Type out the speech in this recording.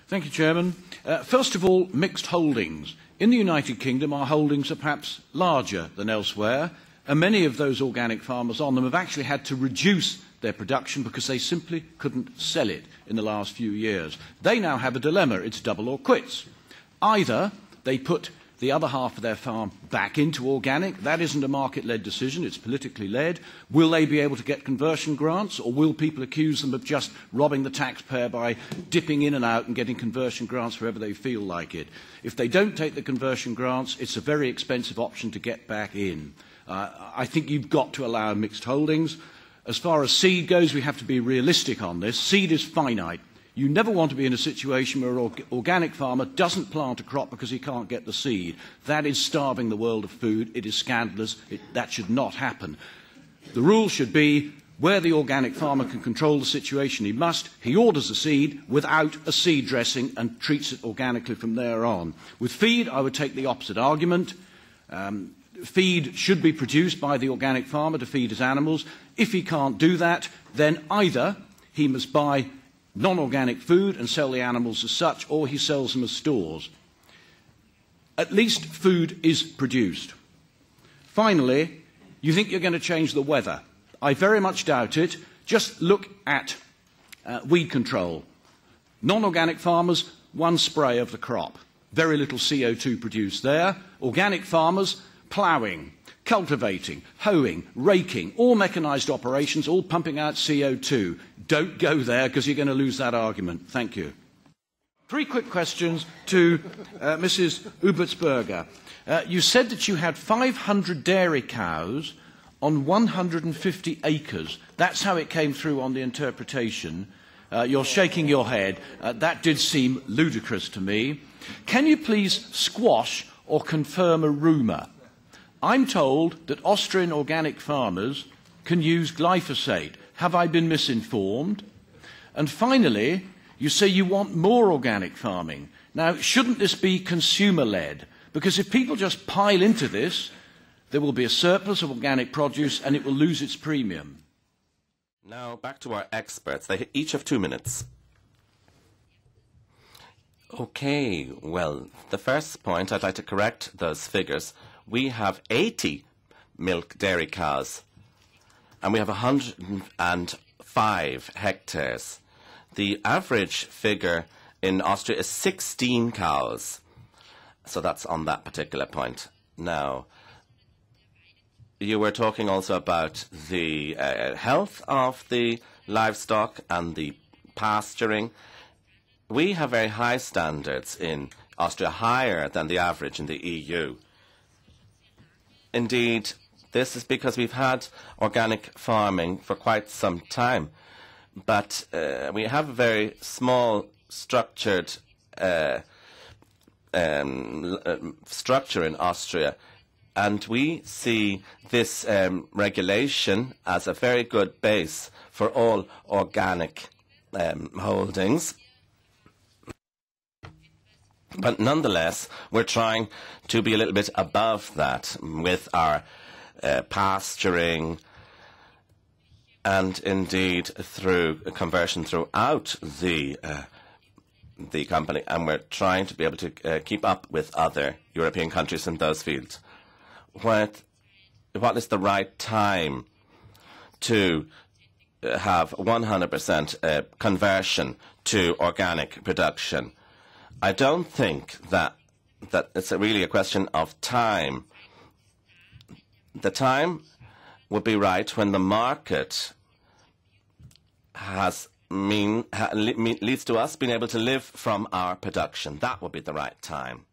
Thank you, Chairman. First of all, mixed holdings. In the United Kingdom, our holdings are perhaps larger than elsewhere, and many of those organic farmers on them have actually had to reduce their production because they simply couldn't sell it in the last few years. They now have a dilemma. It's double or quits. Either they put the other half of their farm back into organic. That isn't a market-led decision. It's politically led. Will they be able to get conversion grants, or will people accuse them of just robbing the taxpayer by dipping in and out and getting conversion grants wherever they feel like it? If they don't take the conversion grants, it's a very expensive option to get back in. I think you've got to allow mixed holdings. As far as seed goes, we have to be realistic on this. Seed is finite. You never want to be in a situation where an organic farmer doesn't plant a crop because he can't get the seed. That is starving the world of food. It is scandalous. That should not happen. The rule should be where the organic farmer can control the situation, he orders the seed without a seed dressing and treats it organically from there on. With feed, I would take the opposite argument. Feed should be produced by the organic farmer to feed his animals. If he can't do that, then either he must buy non-organic food and sell the animals as such, or he sells them as stores. At least food is produced. Finally, you think you're going to change the weather. I very much doubt it. Just look at weed control. Non-organic farmers, one spray of the crop. Very little CO2 produced there. Organic farmers, ploughing, cultivating, hoeing, raking, all mechanised operations, all pumping out CO2. Don't go there because you're going to lose that argument. Thank you. 3 quick questions to Mrs. Ubertsberger. You said that you had 500 dairy cows on 150 acres. That's how it came through on the interpretation. You're shaking your head. That did seem ludicrous to me. Can you please squash or confirm a rumour? I'm told that Austrian organic farmers can use glyphosate. Have I been misinformed? And finally, you say you want more organic farming. Now, shouldn't this be consumer-led? Because if people just pile into this, there will be a surplus of organic produce and it will lose its premium. Now, back to our experts. They each have 2 minutes. Okay, well, the first point, I'd like to correct those figures. We have 80 milk dairy cows, and we have 105 hectares. The average figure in Austria is 16 cows. So that's on that particular point. Now, you were talking also about the health of the livestock and the pasturing. We have very high standards in Austria, higher than the average in the EU. Indeed, this is because we've had organic farming for quite some time, but we have a very small structured structure in Austria, and we see this regulation as a very good base for all organic holdings. But nonetheless, we're trying to be a little bit above that with our pasturing and indeed through conversion throughout the company. And we're trying to be able to keep up with other European countries in those fields. What is the right time to have 100% conversion to organic production? I don't think that it's really a question of time. The time would be right when the market leads to us being able to live from our production. That would be the right time.